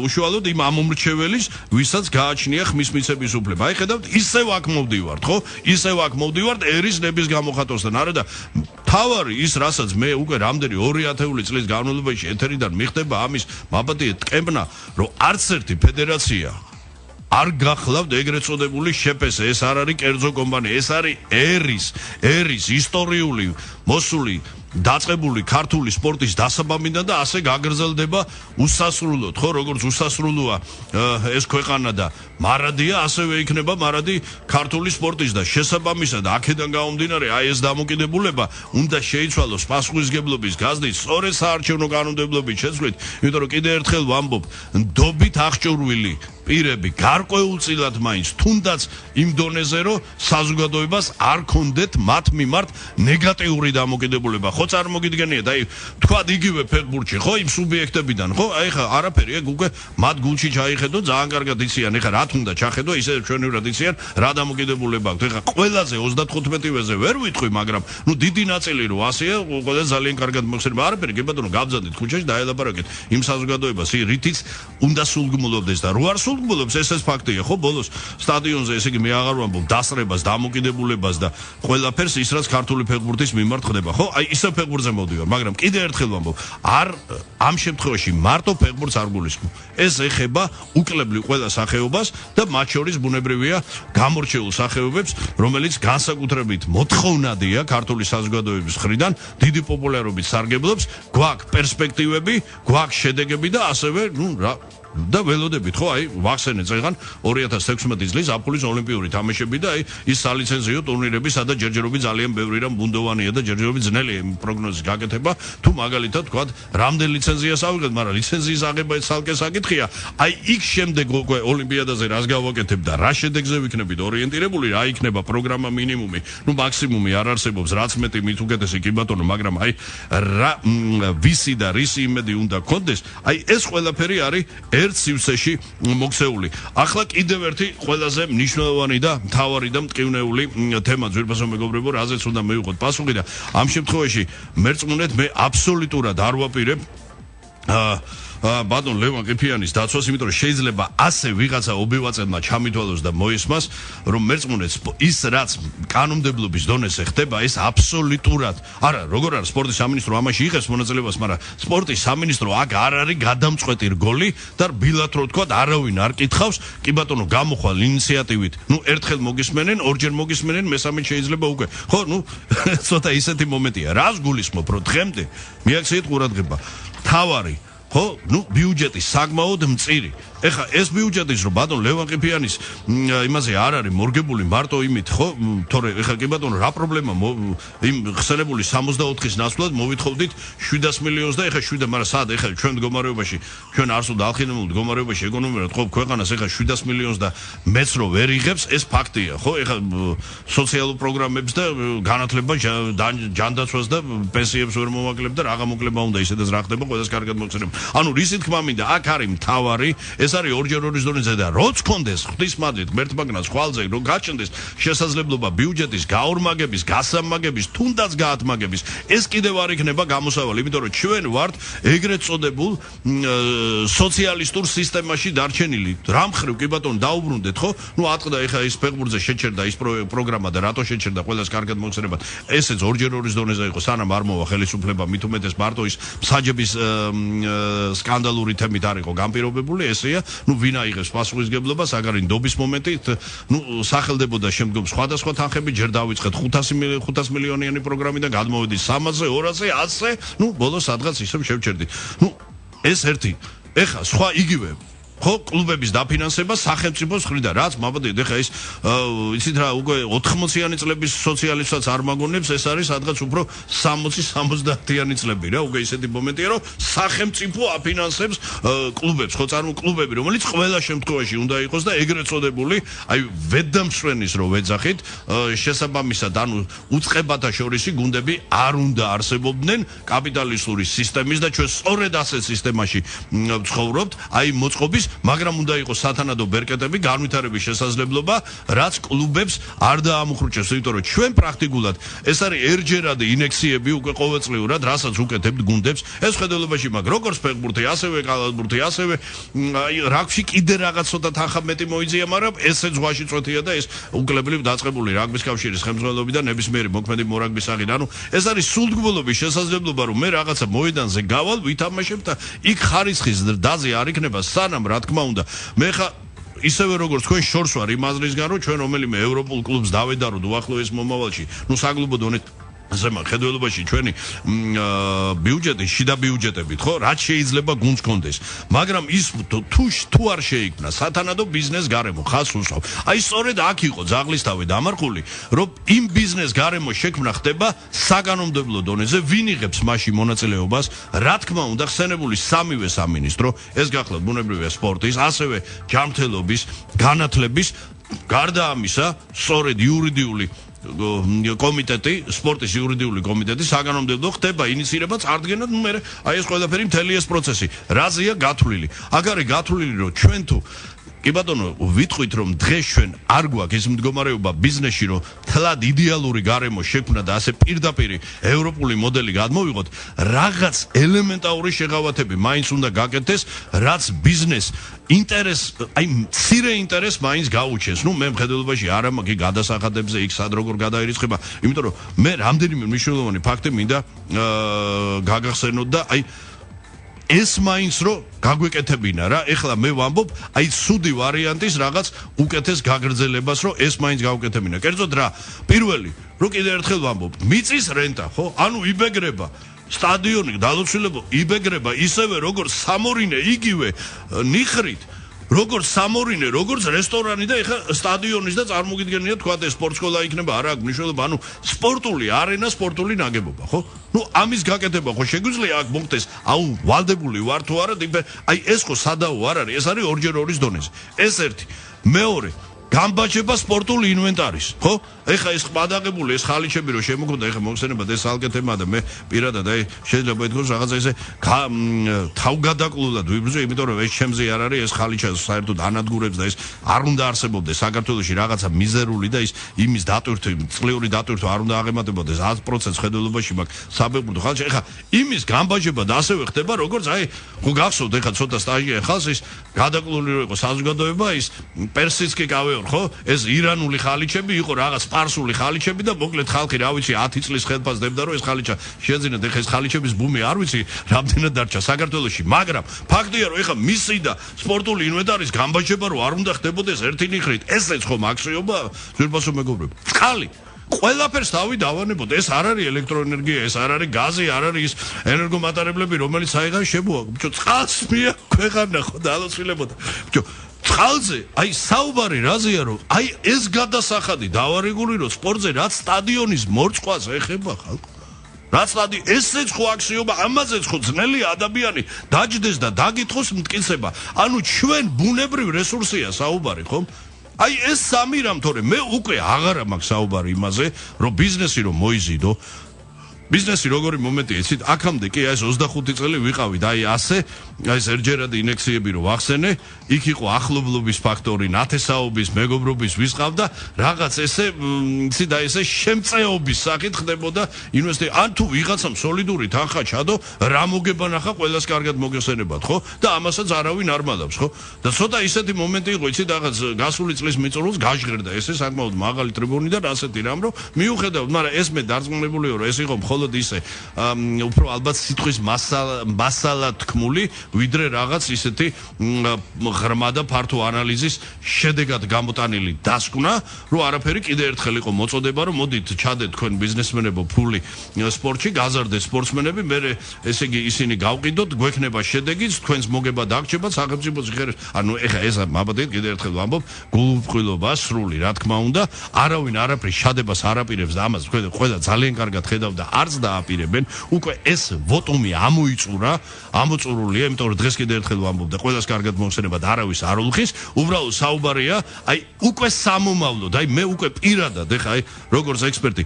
უშუალოდ იმ ამომრჩეველის, ვისაც გააჩნია ხმის მიცემის უფლება. აი ხედავთ, ისევ აქ მოვდივართ, ხო? ისევ აქ მოვდივართ ერის ნების გამოხატვასთან. არა და თავარი ის რასაც მე უკვე რამდენი 2000 წლის განმავლობაში ეთერიდან მიხდება ამის მაბადია ტყებნა რომ არც ერთი ფედერაცია არ გახლავთ ეგრეთ წოდებული შეფესე ეს არ არის კერძო კომპანია ეს არის ერის ისტორიული მოსული დაწყებული ქართული სპორტის დასაბამიდან და ასე გაგრძელდება უსასრულოდ ხო როგორც უსასრულოა ეს ქვეყანა და მარადია ასევე იქნება მარადი ქართული სპორტის და შესაბამისად აქედან გამომდინარე აი ეს დამოკიდებულება უნდა შეიცვალოს პასუხისგებლობის გაზრდით სწორედ საარჩევნო კანონმდებლობით შეცვლით იმიტომ რომ კიდე ერთხელ ვამბობ ნდობით აღჭურვილი პირები გარკვეულწილად მაინც თუნდაც იმ დონეზე რომ საზოგადოებას არ კონდეთ მათ მიმართ ნეგატიური დამოკიდებულება ხო წარმოგიდგენიათ აი თქვა იგივე ფეხბურთში ხო იმ სუბიექტებიდან ხო აი ხა არაფერი ეგ უკვე მათ გულში ჩაიხედო ძალიან კარგად იციან ეხა რა თუნდა ჩახედო ისე ჩვენივრად იციან რა დამოკიდებულება აქვს ეხა ყველაზე 35-ვეზე ვერ ვიტყვი მაგრამ ნუ დიდი ნაწილი რო ასეა ყველა ძალიან კარგად მოხსენება არაფერი გებადონო გავძანდით ქუჩაში დაელაპარაკეთ იმ საზოგადოებას რითიც უნდა სულგმულობდეს და რო არ სულგბულობს ეს ფაქტია, ხო, ბოლოს სტადიონზე ესე იგი მე აღარ ვამბობ დასრებას, დამოკიდებულებას და ყველაფერს ის რაც ქართული ფეხბურთის მიმართ ხდება, ხო? აი ისე ფეხბურთზე მოვდივარ, მაგრამ კიდე ერთხელ ვამბობ, ამ შემთხვევაში მარტო ფეხბურთს არ გულისხმობ. ეს ეხება უკლებლივ ყველა სახეობას და მათ შორის ბუნებრივია გამორჩეულ სახეობებს, რომელიც განსაკუთრებით მოთხოვნადია ქართული საზოგადოების მხრიდან, დიდი პოპულარობით სარგებლობს, გვაქვს პერსპექტივები, გვაქვს შედეგები და ასევე, და ველოდებით, ხო, აი, ვახსენეთ წეგან 2016 წლის აპოლის ოლიმპიური თამაშები და აი ის სალიცენზიო ტურნირები, სადაც ჯერჯერობით ძალიან ბევრი რამ ბუნდოვანია და ჯერჯერობით ძნელია პროგნოზის გაკეთება, თუ მაგალითად თქვა, რამდენ ლიცენზიას ავიღეთ, მაგრამ ლიცენზიის აღება ცალკე საკითხია. აი, იქ შემდეგ უკვე ოლიმპიადაზე რას გავაკეთებ და რა შედეგზე ვიქნებით ორიენტირებული, რა იქნება პროგრამა მინიმუმი, მაქსიმუმი არ არსებობს, რაც მეტი მით უკეთესი კი ბატონო, მაგრამ აი რა ვისი და რისი იმედი უნდა გქონდეს, აი ეს ყველაფერი არის ერთ სივრცეში მოქცეული. ახლა კიდევ ერთი ყველაზე მნიშვნელოვანი და მთავარი და მტკივნეული თემა ძვირფასო მეგობრებო, რაზეც უნდა მივიღოთ პასუხი და ამ შემთხვევაში მერწმუნეთ მე აბსოლუტურად არ ვაპირებ ბატონ ლევან ყიფიანის დაცვას, იმიტომ რომ შეიძლება ასე ვიღაცა ობივაწებმა ჩამითვალოს და მოისმას, რომ მერწმუნეთ ის რაც კანონმდებლობის დონეზე ხდება, ეს აბსოლუტურად არა, როგორ არის სპორტის სამინისტრო ამაში იღებს მონაწილეობას, მაგრამ სპორტის სამინისტრო აქ არ არის გადამწყვეტი რგოლი და რბილად რო თქვა, არავინ არ კითხავს, კი ბატონო გამოხვალ ინიციატივით. ერთხელ მოგისმენენ, ორჯერ მოგისმენენ, მესამედ შეიძლება უკვე. ხო, ცოტა ისეთი მომენტია. რას გულისხმობ, რომ დღემდე მიაქციეთ ყურადღება. თავარი ხო, ბიუჯეტი საკმაოდ მწირი. ეხა ეს ბიუჯეტის რომ ბატონ ლევან ყიფიანის იმაზე არ არის მორგებული მარტო იმით, ხო? თორე ეხა კი ბატონო რა პრობლემა იმ ხსენებული 64-ის ნაცვლად მოვითხოვდით 700 მილიონს და ეხა 7, მაგრამ სად ეხა ჩვენ მდგომარეობაში, ჩვენ არსულ და ალხინებულ მდგომარეობაში ეკონომიკურად ხო ქვეყანას ეხა 700 მილიონს და მეც რო ვერ იღებს, ეს ფაქტია, ხო? ეხა სოციალურ პროგრამებს და განათლებას, ჯანდაცვას და პენსიებს ვერ მოვაკლებ და რაღა მოკლება უნდა ისედაც რა ხდება, ყველას კარგად მოგწერებ. ანუ რისი თქმა მინდა, აქ არის მთავარი, ეს არის ორჯერ ორის დონეზე და როც კონდეს ღვთისმადლით ღმერთმაგნას ხვალზე რომ გაჩნდეს შესაძლებლობა ბიუჯეტის გაორმაგების, გასამაგების, თუნდაც გაათმაგების, ეს კიდევ არ იქნება გამოსავალი, იმიტომ რომ ჩვენ ვართ ეგრეთ წოდებულ სოციალისტურ სისტემაში დარჩენილი. რამ ხრივ კი ბატონო დაუბრუნდეთ, ხო? ატყდა ეხა ის ფეხბურთზე შეჩერდა ის პროგრამა და რატო შეჩერდა ყველას კარგად მოგცერებათ. ესეც ორჯერ ორის დონეზე იყო, სანამ არ მოვა ხელისუფლება, მით უმეტეს მარტო ის მსაჯების სკანდალური თემით არ იყო განპირობებული, ესეა, ვინ აიღებს პასუხისგებლობას, აგარი ნდობის მომენტით, სახელდებოდა შემდგომ სხვადასხვა თანხები, ჯერ დავიწყეთ 500 მილიონიანი პროგრამიდან, გადმოვედი 300-ზე, 200-ზე, 100-ზე, ბოლოს სადღაც ისევ შევჩერდით. ეს ერთი. ეხა სხვა იგივე ხო, კლუბების დაფინანსება სახელმწიფოს მხრიდან, რაც მაბადეთ, ეხა ის იცით რა, უკვე 80-იანი წლების სოციალისტსაც არ მაგონებს, ეს არის სადღაც უფრო 60-70-იანი წლები რა, უკვე ისეთი მომენტია, რომ სახელმწიფო აფინანსებს კლუბებს, ხო, კლუბები, რომელიც ყველა შემთხვევაში უნდა იყოს და ეგრეთ წოდებული, აი ვედამსვენის რო ვეძახით, შესაბამისად, ანუ უწყებათა შორისი გუნდები არ უნდა არსებობდნენ კაპიტალისტური სისტემის და ჩვენ სწორედ ასეთ სისტემაში ვცხოვრობთ, აი მოწყობის, მაგრამ უნდა იყოს სათანადო ბერკეტები, განვითარების შესაძლებლობა, რაც კლუბებს არ დაამუხრუჭებს, იმიტომ რომ ჩვენ პრაქტიკულად ეს არის ერჯერადი ინექციები უკვე ყოველწლიურად, რასაც უკეთებთ გუნდებს, ეს ხედველობაში მაგ როგორც ფეხბურთი, ასევე კალათბურთი, ასევე აი რაგბში კიდე რაღაც ცოტა თანხა მეტი მოიძია, მაგრამ ესე ზღვაში წვეთია და ეს უკლებლივ დაწყებული რაგბის კავშირის ხელმძღვანელობიდან ნებისმიერი მოქმედი მორაგბის აღი და ეს არის სულგბულობის შესაძლებლობა, რომ მე რაღაცა მოედანზე გავალ, ვითამაშებ და იქ ხარისხის დაზე არ იქნება სანამ რა თქმა უნდა მე ხა ისევე როგორც თქვენ შორს ვარ იმ აზრისგან რომ ჩვენ რომელიმე ევროპულ კლუბს დავედაროთ უახლოეს მომავალში საგლუბო დონით ზემა ხედველობაში ჩვენი ბიუჯეტი შიდა ბიუჯეტებით ხო რაც შეიძლება გუნდს კონდეს მაგრამ ის თუ არ შეიქმნა სათანადო ბიზნეს გარემო ხას უსვავ აი სწორედ აქ იყო ძაღლისთავი დამარხული რომ იმ ბიზნეს გარემო შექმნა ხდება საკანონმდებლო დონეზე ვინ იღებს მასში მონაწილეობას რა თქმა უნდა ხსენებული სამივე სამინისტრო ეს გახლავთ ბუნებრივია სპორტის ასევე ჯანმრთელობის განათლების გარდა ამისა სწორედ იურიდიული კომიტეტი, სპორტის იურიდიული კომიტეტი საკანონმდებლო ხდება ინიცირება წარდგენად, მე აი ეს ყველაფერი მთელი ეს პროცესი. რაზეა გათვლილი? აქ არის გათვლილი, რომ ჩვენ თუ კი ბატონო, ვიტყვით რომ დღეს ჩვენ არ გვაქვს ეს მდგომარეობა ბიზნესში, რომ თლად იდეალური გარემო შექმნა და ასე პირდაპირ ევროპული მოდელი გადმოვიღოთ, რაღაც ელემენტარული შეღავათები მაინც უნდა გაკეთდეს, რაც ბიზნეს ინტერესს, აი მცირე ინტერესს მაინც გაუჩენს. ნუ მე მხედველობაში არ მაქვს გადასახადებზე იქ სად როგორ გადაირიცხება, იმიტომ რომ მე რამდენიმე მნიშვნელოვანი ფაქტი მინდა გაგახსენოთ და აი ეს მაინც რო გაგვეკეთებინა რა. ეხლა მე ვამბობ, აი ცუდი ვარიანტის რაღაც უკეთეს გაგრძელებას, რომ ეს მაინც გავუკეთებინა. კერძოდ რა, პირველი, რო კიდე ერთხელ ვამბობ, მიწის რენტა, ხო? ანუ იბეგრება სტადიონი დალოცვილებო იბეგრება ისევე როგორც სამორინე იგივე ნიხრით, როგორც სამორინე, როგორც რესტორანი და ეხა სტადიონის და წარმოგიდგენია თქვა ეს სპორტსკოლა იქნება, არა აქვს მნიშვნელობა, ანუ სპორტული არენა, სპორტული ნაგებობა, ხო? ნუ ამის გაკეთება ხო შეგვიძლია აქ მოხდეს, აუ ვალდებული ვარ თუ არა, აი ეს ხო სადაო არ არის, ეს არის ორჯერ ორის დონეზე. ეს ერთი. მეორე, გამბაჭება სპორტული ინვენტარის, ხო? ეხა ეს ყადაღებული ეს ხალიჩები რო შემოგვდა, ეხა მოხსენებად ეს ალკეთემა და მე პირადად აი შეიძლება ეთქოს რაღაცა ესე თავგადაკლულად ვიბრძვი, იმიტომ რომ ეს ჩემზე არ არის ეს ხალიჩა საერთოდ ანადგურებს და ეს არ უნდა არსებობდეს საქართველოში რაღაცა მიზერული და ის იმის დატვირთვა, წლიური დატვირთვა არ უნდა აღემატებოდეს 100% ხედველობაში მაქვს საბერძნო ხალიჩა. ეხა იმის გამბაჭება და ასევე ხდება, როგორც აი ხო გახსოვთ ეხა ცოტა სტაჟია ხალხს ის გადაკლული რო იყო საზოგადოება ის პერსიცკი კავეორ, ხო? ეს ირანული ხალიჩები იყო რაღაც სპარსული ხალიჩები და მოკლედ ხალხი რა ვიცი 10 წლის ხელფას დებდა რომ ეს ხალიჩა შეძინათ. ეხა ეს ხალიჩების ბუმი არ ვიცი რამდენად დარჩა საქართველოში, მაგრამ ფაქტია რომ ეხა მისი და სპორტული ინვენტარის გამბაჭება რო არ უნდა ხდებოდეს ერთი ნიხრით, ესეც ხომ აქციობა ძვირფასო მეგობრებო. წყალი ყველაფერს თავი დავანებოთ. ეს არ არის ელექტროენერგია, ეს არ არის გაზი, არ არის ის ენერგომატარებლები, რომელიც აიღან შემოა. ბიჭო, წყალს ქვეყანა ხო დალოცვილებოდა. ბიჭო, წყალზე, აი საუბარი რაზეა რომ აი ეს გადასახადი დავარეგულიროთ სპორტზე, რაც სტადიონის მორწყვას ეხება ხალხო. რაც ესეც ხო აქციობა, ამაზეც ხო ძნელია ადამიანი დაჯდეს და დაგითხოს მტკიცება. ანუ ჩვენ ბუნებრივ რესურსია საუბარი, ხო? აი ეს სამი რამ, თორე მე უკვე აღარა მაქვს საუბარი იმაზე, რომ ბიზნესი რომ მოიზიდო, ბიზნესი როგორი მომენტია, იცით, აქამდე კი აი ეს 25 წელი ვიყავით, აი ასე, აი ეს ერჯერადი ინექციები რო ვახსენე, იქ იყო ახლობლობის ფაქტორი, ნათესაობის, მეგობრობის ვისყავდა, რაღაც ესე, იცით, აი ესე შემწეობის სახით ხდებოდა ინვესტიცია. ან თუ ვიღაცამ სოლიდური თანხა ჩადო, რა მოგება ნახა, ყველას კარგად მოგეხსენებათ, ხო? და ამასაც არავინ არ მალავს, ხო? და ცოტა ისეთი მომენტი იყო, იცით, რაღაც გასული წლის მიწურულს გაჟღერდა ესე საკმაოდ მაღალი ტრიბუნი და ასეთი რამ, რომ მიუხედავად, მაგრამ ეს მე დარწმუნებულიო, რომ ეს იყო მხოლოდ ისე უფრო ალბათ სიტყვის მასალა თქმული, ვიდრე რაღაც ისეთი ღრმა და ფართო ანალიზის შედეგად გამოტანილი დასკვნა, რომ არაფერი კიდე ერთხელ იყო მოწოდება, რომ მოდით ჩადეთ თქვენ ბიზნესმენებო ფული სპორტში, გაზარდეთ სპორტსმენები, მე ესე იგი ისინი გავყიდოთ, გვექნება შედეგი, თქვენს მოგება დაგჭებათ სახელმწიფოს ღეროს. ანუ ეხა ეს მაბადეთ კიდე ერთხელ ვამბობ, გულუბრყვილობა სრული, რა თქმა უნდა, არავინ არაფრის შადებას არ აპირებს და ამას ყველა ძალიან კარგად ხედავდა, არც დააპირებენ. უკვე ეს ვოტუმი ამოწურულია, იმიტომ რომ დღეს კიდე ერთხელ ვამბობ და ყველას კარგად მოხსენებათ, არავის არ ულხის, უბრალოდ საუბარია, აი უკვე სამომავლოდ, აი მე უკვე პირადად ეხა აი როგორც ექსპერტი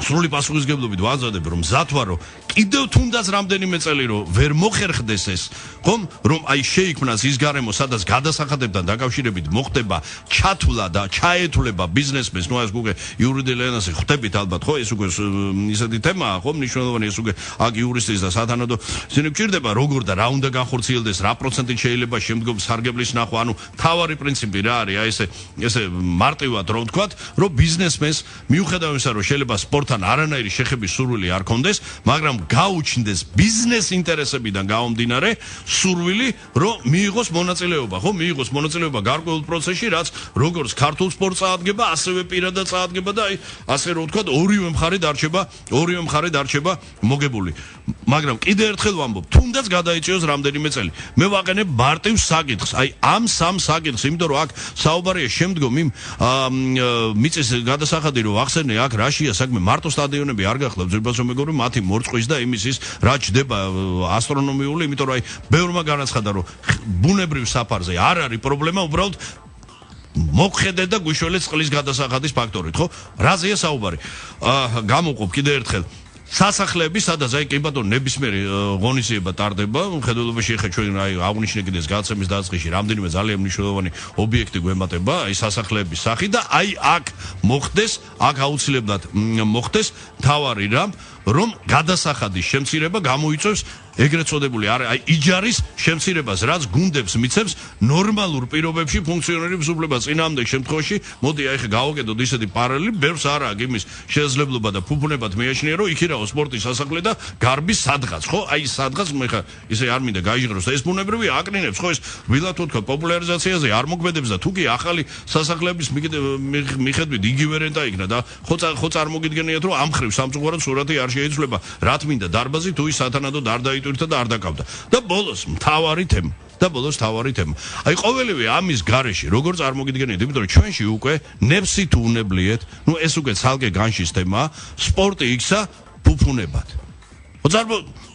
სრული პასუხისგებლობით ვაზრდებ, რომ მზად ვარ, რომ კიდევ თუნდაც რამდენიმე წელი რომ ვერ მოხერხდეს ეს, ხომ, რომ აი შეიქმნას ის გარემო, სადაც გადასახადებთან დაკავშირებით მოხდება ჩათვლა და ჩაეთვლება ბიზნესმენს, ნუ ეს უკვე იურიდიულ ენაზე ხვდებით ალბათ, ხო, ეს უკვე ისეთი თემაა, ხო, მნიშვნელოვანი, ეს უკვე აქ იურისტის და სათანადო ისინი გჭირდება, როგორ და რა უნდა განხორციელდეს, რა პროცენტით შეიძლება შემდგომ სარგებლის ნახვა, ანუ თავარი პრინციპი რა არის, აი ესე მარტივად რომ ვთქვათ, რომ ბიზნესმენს მიუხედავად იმისა, რომ შეიძლება სპორტთან არანაირი შეხების სურვილი არ კონდეს, მაგრამ გაუჩნდეს ბიზნეს ინტერესებიდან გამომდინარე სურვილი, რომ მიიღოს მონაწილეობა, ხო, მიიღოს მონაწილეობა გარკვეულ პროცესში, რაც როგორც ქართულ სპორტს წაადგება, ასევე პირადად წაადგება და აი ასე რომ ვთქვათ, ორივე მხარე დარჩება მოგებული. მაგრამ კიდე ერთხელ ვამბობ, თუნდაც გადაიწიოს რამდენიმე წელი. მე ვაყენებ მარტივ საკითხს, აი ამ სამ საკითხს, იმიტომ რომ აქ საუბარია შემდგომ იმ მიწის გადასახადი რომ ახსენე, აქ რაშია საქმე, მარტო სტადიონები არ გახლავთ, ზურბასო მეგობრებო, მათი მორწყვის და იმის ის რა ჩდება ასტრონომიული, იმიტომ რომ აი ბევრმა განაცხადა, რომ ბუნებრივ საფარზე არ არის პრობლემა, უბრალოდ მოგხედეთ და გვიშველეთ წყლის გადასახადის ფაქტორით, ხო? რაზეა საუბარი? გამოვყოფ კიდე ერთხელ. სასახლეები, სადაც აი კი ბატონო ნებისმიერი ღონისძიება ტარდება, მხედველობაში ეხა ჩვენ აი აღნიშნე კიდეს გაცემის დაწყისში რამდენიმე ძალიან მნიშვნელოვანი ობიექტი გვემატება, აი სასახლეების სახით და აი აქ მოხდეს, აქ აუცილებლად მოხდეს თავარი რომ გადასახადის შემცირება გამოიწვევს ეგრეთ წოდებული აი იჯარის შემცირებას, რაც გუნდებს მიცემს ნორმალურ პირობებში ფუნქციონირების უფლება. წინააღმდეგ შემთხვევაში, მოდი აი ხე გავაკეთოთ ისეთი პარალელი, ბევრს არ აქვს იმის შესაძლებლობა და ფუფუნებად მეაჩნია, რომ იქირაო სპორტის სასახლე და გარბის სადღაც, ხო? აი სადღაც მე ხა ისე არ მინდა გაიჟღეროს და ეს ბუნებრივი აკნინებს, ხო ეს ვილათ თქო პოპულარიზაციაზე არ მოქმედებს და თუ კი ახალი სასახლეების მიხედვით იგივე რენტა იქნა და ხო წარმოგიდგენიათ, რომ ამ ხრივ სამწუხაროდ სურათი არ შეიცვლება, რა თმინდა დარბაზი თუ ის სათანადოდ არ დაიტვირთა და არ დაკავდა. და ბოლოს მთავარი თემა. აი ყოველივე ამის გარეშე როგორ წარმოგიდგენიათ, იმიტომ რომ ჩვენში უკვე ნებსი თუ უნებლიეთ, ნუ ეს უკვე ცალკე განშის თემაა, სპორტი იქცა ფუფუნებად.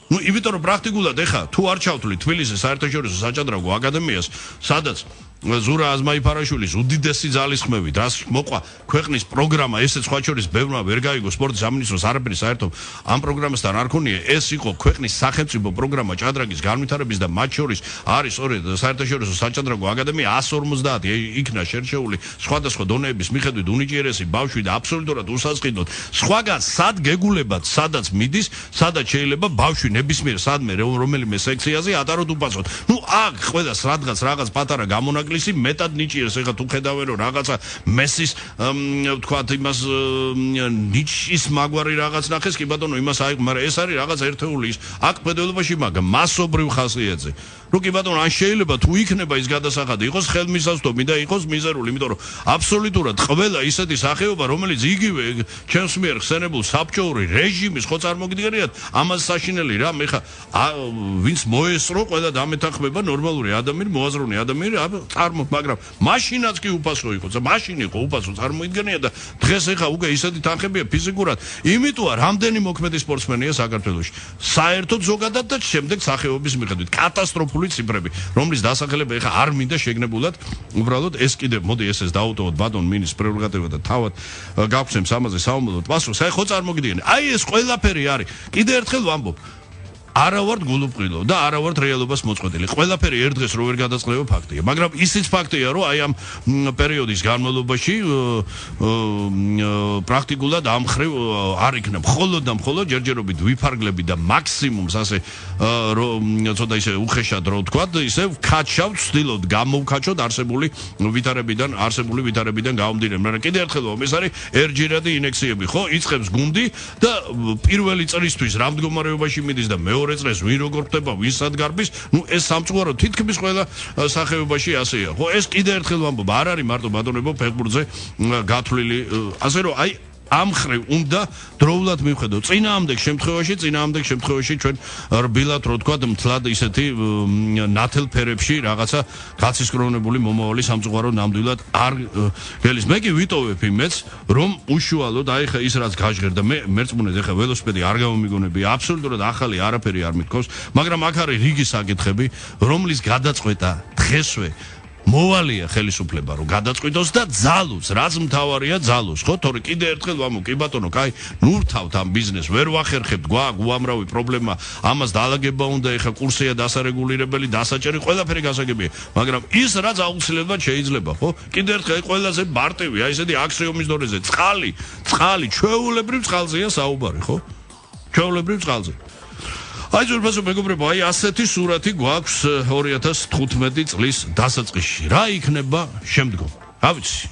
ნუ იმიტომ რომ პრაქტიკულად ეხა თუ არ ჩავთვლით თბილისის საერთაშორისო საჭადრაკო აკადემიას, სადაც ზურა აზმაიფარაშვილის უდიდესი ძალისხმევით, რაც მოყვა ქვეყნის პროგრამა, ესეც სხვა შორის ბევრმა ვერ გაიგო სპორტის სამინისტროს არაფერი საერთოდ ამ პროგრამასთან არ ქონია, ეს იყო ქვეყნის სახელმწიფო პროგრამა ჭადრაკის განვითარების და მათ შორის არის სწორედ საერთაშორისო საჭადრაკო აკადემია 150 იქნა შერჩეული სხვადასხვა დონეების მიხედვით უნიჭიერესი ბავშვი და აბსოლუტურად უსასყიდოდ სხვაგან სად გეგულებად, სადაც მიდის, სადაც შეიძლება ბავშვი ნებისმიერ სადმე რომელიმე სექციაზე ატაროთ უფასოდ. ნუ აქ ყველას რაღაც პატარა გამონაკლისი მეტად ნიჭიერს, ეხლა თუ ხედავენ რომ რაღაცა მესის ვთქვათ იმას ნიჭის მაგვარი რაღაც ნახეს, კი ბატონო იმას აი, მაგრამ ეს არის რაღაც ერთეული ის აქ ფედერალობაში მაგ მასობრივ ხასიათზე. რო კი ბატონო ან შეიძლება თუ იქნება ის გადასახადი იყოს ხელმისაწვდომი და იყოს მიზერული, იმიტომ რომ აბსოლუტურად ყველა ისეთი სახეობა, რომელიც იგივე ჩემს მიერ ხსენებულ საბჭოური რეჟიმის ხო წარმოგიდგენიათ, ამას საშინელი რა, მე ხა ვინც მოესწრო, ყველა დამეთანხმება ნორმალური ადამიანი, მოაზროვნე ადამიანი მაგრამ მაშინაც კი უფასო იყო და მაშინ იყო უფასო წარმოიდგენია და დღეს ეხა უკვე ისეთი თანხებია ფიზიკურად, იმიტოა რამდენი მოქმედი სპორტსმენია საქართველოში. საერთოდ ზოგადად და შემდეგ სახეობის მიხედვით კატასტროფული ციფრები, რომლის დასახელება ეხა არ მინდა შეგნებულად, უბრალოდ ეს კიდე მოდი ესეც დაუტოვოთ ბატონ მინის პრეროგატივა და თავად გავხსნებს ამაზე საუბრობთ პასუხს. აი ხო წარმოგიდგენია. აი ეს ყველაფერი არის. კიდე ერთხელ ვამბობ, არა ვართ გულუბრყილო და არა ვართ რეალობას მოწყვეტილი. ყველაფერი ერთ დღეს რო ვერ გადაწყდება ფაქტია, მაგრამ ისიც ფაქტია, რომ აი ამ პერიოდის განმავლობაში პრაქტიკულად ამ ხრივ არ იქნა მხოლოდ და მხოლოდ ჯერჯერობით ვიფარგლები და მაქსიმუმს ასე რომ ცოტა ისე უხეშად რო ვთქვათ, ისე ვქაჩავ ვცდილობთ გამოვქაჩოთ არსებული ვითარებიდან გამომდინარე. მაგრამ კიდე ერთხელ ეს არის ერთჯერადი ინექციები, ხო? იწყებს გუნდი და პირველი წრისთვის რა მდგომარეობაში მიდის და მეორე წრეს ვინ როგორ ხდება, ვინ სად გარბის, ნუ ეს სამწუხარო თითქმის ყველა სახეობაში ასეა. ხო, ეს კიდე ერთხელ ვამბობ, არ არის მარტო ბატონებო ფეხბურთზე გათვლილი, ასე რომ აი ამ ხრივ უნდა დროულად მივხედოთ. წინააღმდეგ შემთხვევაში ჩვენ რბილად რო თქვა მთლად ისეთი ნათელ ფერებში რაღაცა გაცისკრონებული მომავალი სამწუხარო ნამდვილად არ გელის. მე კი ვიტოვებ იმეც, რომ უშუალოდ აი ხა ის რაც გაჟღერდა, მე მერწმუნედ ეხა ველოსიპედი არ გამომიგონებია, აბსოლუტურად ახალი არაფერი არ მithქოს, მაგრამ აქ არის რიგი საკითხები, რომლის გადაწყვეტა დღესვე მოვალია ხელისუფლება რომ გადაწყვიტოს და ძალოს, რაც მთავარია ძალოს, ხო? თორე კიდე ერთხელ ვამბობ, კი ბატონო, კაი, ნურთავთ ამ ბიზნესს, ვერ ვახერხებთ, გვაქვს უამრავი პრობლემა, ამას დაალაგება უნდა, ეხა კურსია დასარეგულირებელი, დასაჭერი, ყველაფერი გასაგებია, მაგრამ ის რაც აუცილებლად შეიძლება, ხო? კიდე ერთხელ ყველაზე მარტივი, აი ესეთი აქსიომის დონეზე, წყალი, ჩვეულებრივ წყალზეა საუბარი, ხო? ჩვეულებრივ წყალზე. აი ზურბასო მეგობრებო, აი ასეთი სურათი გვაქვს 2015 წლის დასაწყისში. რა იქნება შემდგომ? რა ვიცი.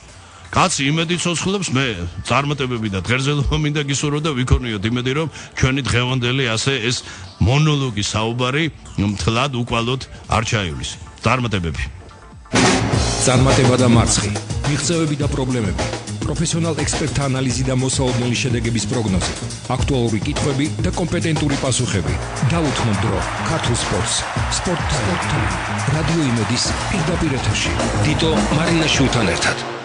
კაცი იმედით ცოცხლობს, მე წარმატებები და ღერძელობა მინდა გისურვო და ვიქონიოთ იმედი, რომ ჩვენი დღევანდელი ასე ეს მონოლოგი საუბარი მთლად უკვალოდ არ ჩაივლის. წარმატებები. წარმატება და მარცხი, მიღწევები და პრობლემები, პროფესიონალ ექსპერტთა ანალიზი და მოსაოდნელი შედეგების პროგნოზი, აქტუალური კითხვები და კომპეტენტური პასუხები. დაუთმოთ დრო ქართულ სპორტს. სპორტ რადიო იმედის პირდაპირ ეთერში. დიტო მარინაშვილთან ერთად.